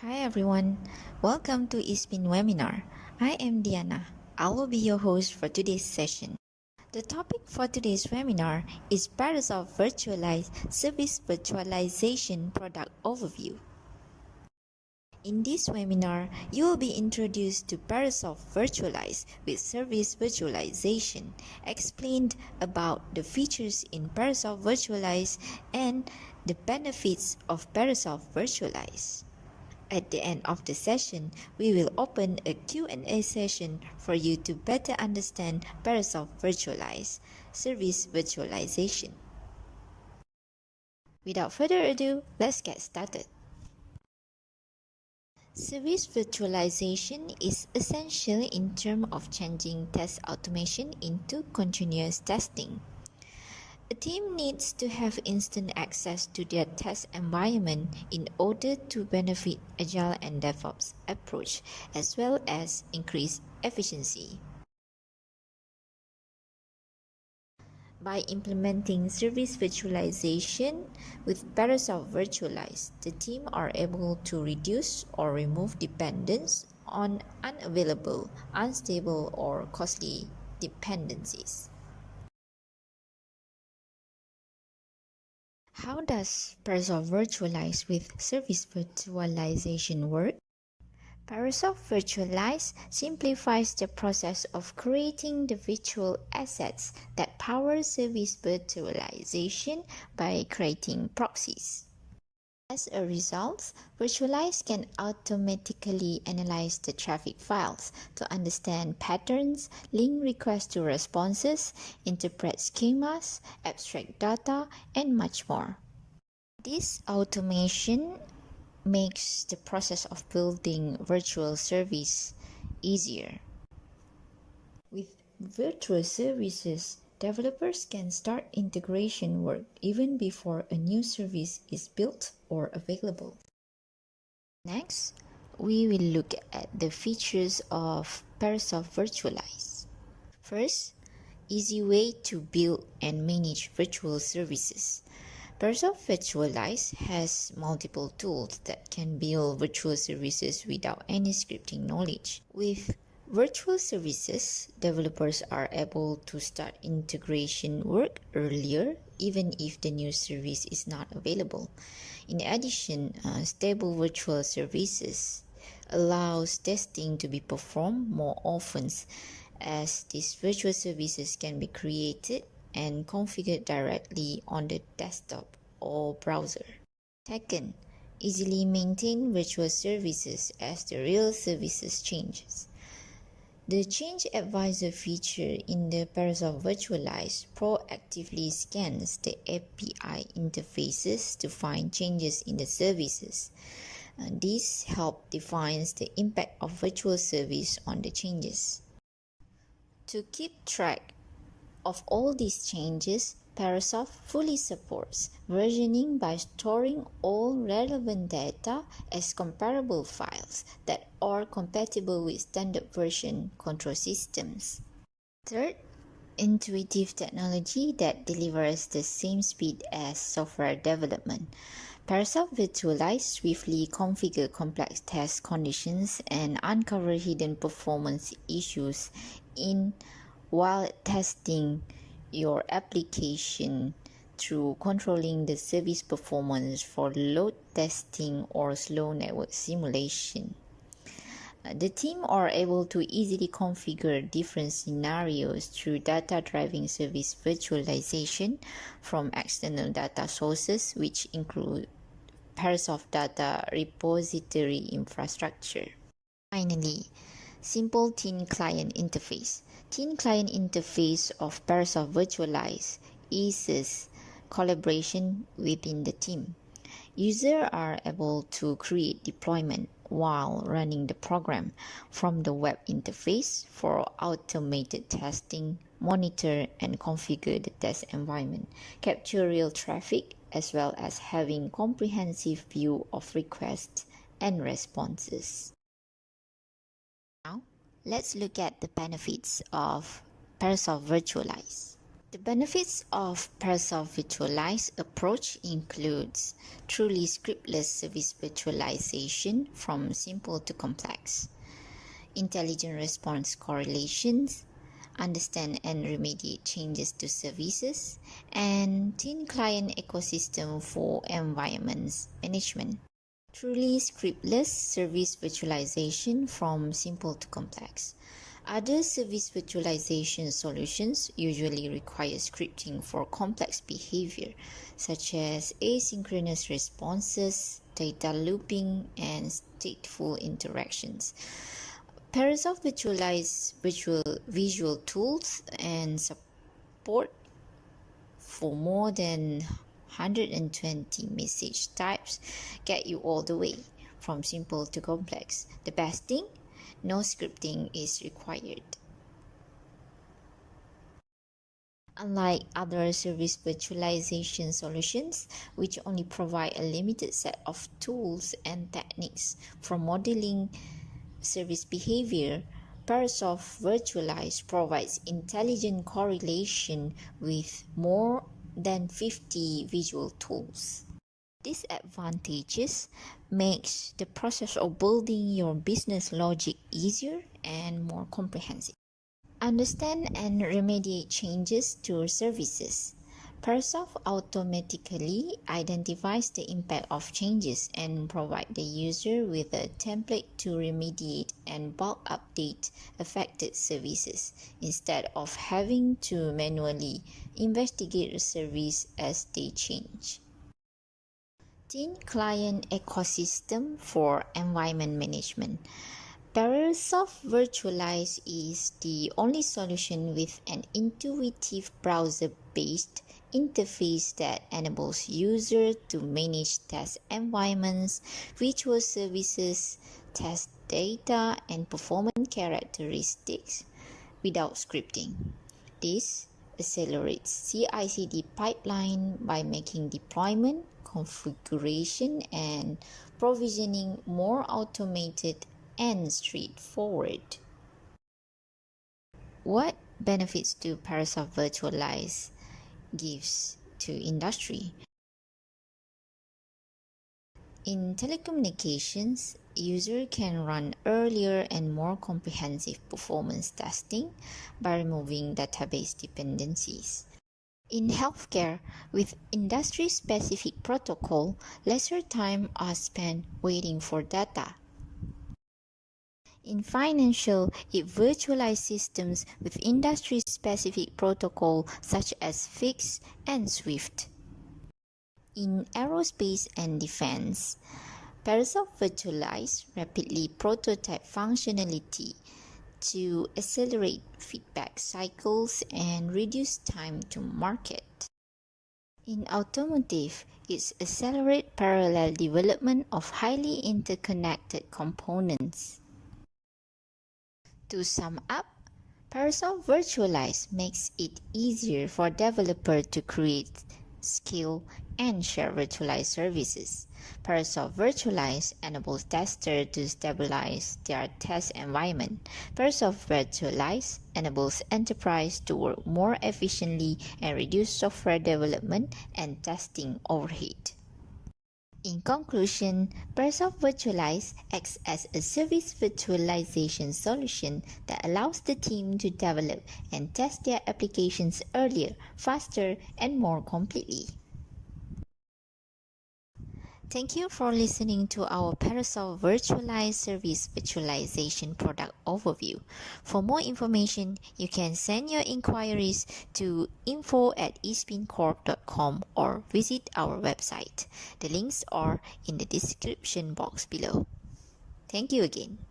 Hi everyone, welcome to Espin webinar. I am Diana. I will be your host for today's session. The topic for today's webinar is Parasoft Virtualize Service Virtualization Product Overview. In this webinar, you will be introduced to Parasoft Virtualize with Service Virtualization, explained about the features in Parasoft Virtualize and the benefits of Parasoft Virtualize. At the end of the session, we will open a Q&A session for you to better understand Parasoft Virtualize, Service Virtualization. Without further ado, let's get started. Service virtualization is essential in terms of changing test automation into continuous testing. A team needs to have instant access to their test environment in order to benefit Agile and DevOps approach, as well as increase efficiency. By implementing service virtualization with Parasoft Virtualize, the team are able to reduce or remove dependence on unavailable, unstable, or costly dependencies. How does Parasoft Virtualize with Service Virtualization work? Parasoft Virtualize simplifies the process of creating the virtual assets that power service virtualization by creating proxies. As a result, Virtualize can automatically analyze the traffic files to understand patterns, link requests to responses, interpret schemas, abstract data, and much more. This automation makes the process of building virtual service easier. With virtual services, developers can start integration work even before a new service is built or available. Next, we will look at the features of Parasoft Virtualize. First, easy way to build and manage virtual services. Parasoft Virtualize has multiple tools that can build virtual services without any scripting knowledge. With virtual services, developers are able to start integration work earlier, even if the new service is not available. In addition, stable virtual services allows testing to be performed more often, as these virtual services can be created and configured directly on the desktop or browser. Second, easily maintain virtual services as the real services changes. The Change Advisor feature in the Parasoft Virtualize proactively scans the API interfaces to find changes in the services. This helps define the impact of virtual service on the changes. To keep track of all these changes, Parasoft fully supports versioning by storing all relevant data as comparable files that are compatible with standard version control systems. Third, intuitive technology that delivers the same speed as software development. Parasoft Virtualize swiftly configure complex test conditions and uncover hidden performance issues while testing your application through controlling the service performance for load testing or slow network simulation. The team are able to easily configure different scenarios through data-driven service virtualization from external data sources, which include Parasoft data repository infrastructure. Finally, simple Thin Client Interface. Thin Client Interface of Parasoft Virtualize eases collaboration within the team. Users are able to create deployment while running the program from the web interface for automated testing, monitor and configure the test environment, capture real traffic, as well as having comprehensive view of requests and responses. Now, let's look at the benefits of Parasoft Virtualize. The benefits of Parasoft Virtualize approach includes truly scriptless service virtualization from simple to complex, intelligent response correlations, understand and remediate changes to services, and thin client ecosystem for environments management. Truly scriptless service virtualization from simple to complex. Other service virtualization solutions usually require scripting for complex behavior, such as asynchronous responses, data looping, and stateful interactions. Parasoft Virtualize visual tools and support for more than 120 message types get you all the way from simple to complex. The best thing? No scripting is required. Unlike other service virtualization solutions, which only provide a limited set of tools and techniques for modeling service behavior, Parasoft Virtualize provides intelligent correlation with more than 50 visual tools. These advantages makes the process of building your business logic easier and more comprehensive. Understand and remediate changes to services. Parasoft automatically identifies the impact of changes and provide the user with a template to remediate and bulk update affected services instead of having to manually investigate a service as they change. Thin client ecosystem for environment management. Parasoft Virtualize is the only solution with an intuitive browser-based interface that enables users to manage test environments, virtual services, test data, and performance characteristics without scripting. This accelerates CI/CD pipeline by making deployment, configuration, and provisioning more automated and straightforward. What benefits do Parasoft Virtualize gives to industry? In telecommunications, user can run earlier and more comprehensive performance testing by removing database dependencies. In healthcare, with industry-specific protocol, lesser time are spent waiting for data. In financial, it virtualizes systems with industry-specific protocol such as FIX and SWIFT. In aerospace and defense, Parasoft Virtualize rapidly prototype functionality to accelerate feedback cycles and reduce time to market. In automotive, it accelerates parallel development of highly interconnected components. To sum up, Parasoft Virtualize makes it easier for developers to create, scale, and share virtualized services. Parasoft Virtualize enables testers to stabilize their test environment. Parasoft Virtualize enables enterprise to work more efficiently and reduce software development and testing overhead. In conclusion, Parasoft Virtualize acts as a service virtualization solution that allows the team to develop and test their applications earlier, faster, and more completely. Thank you for listening to our Parasoft Virtualize Service Virtualization product overview. For more information, you can send your inquiries to info@espincorp.com or visit our website. The links are in the description box below. Thank you again.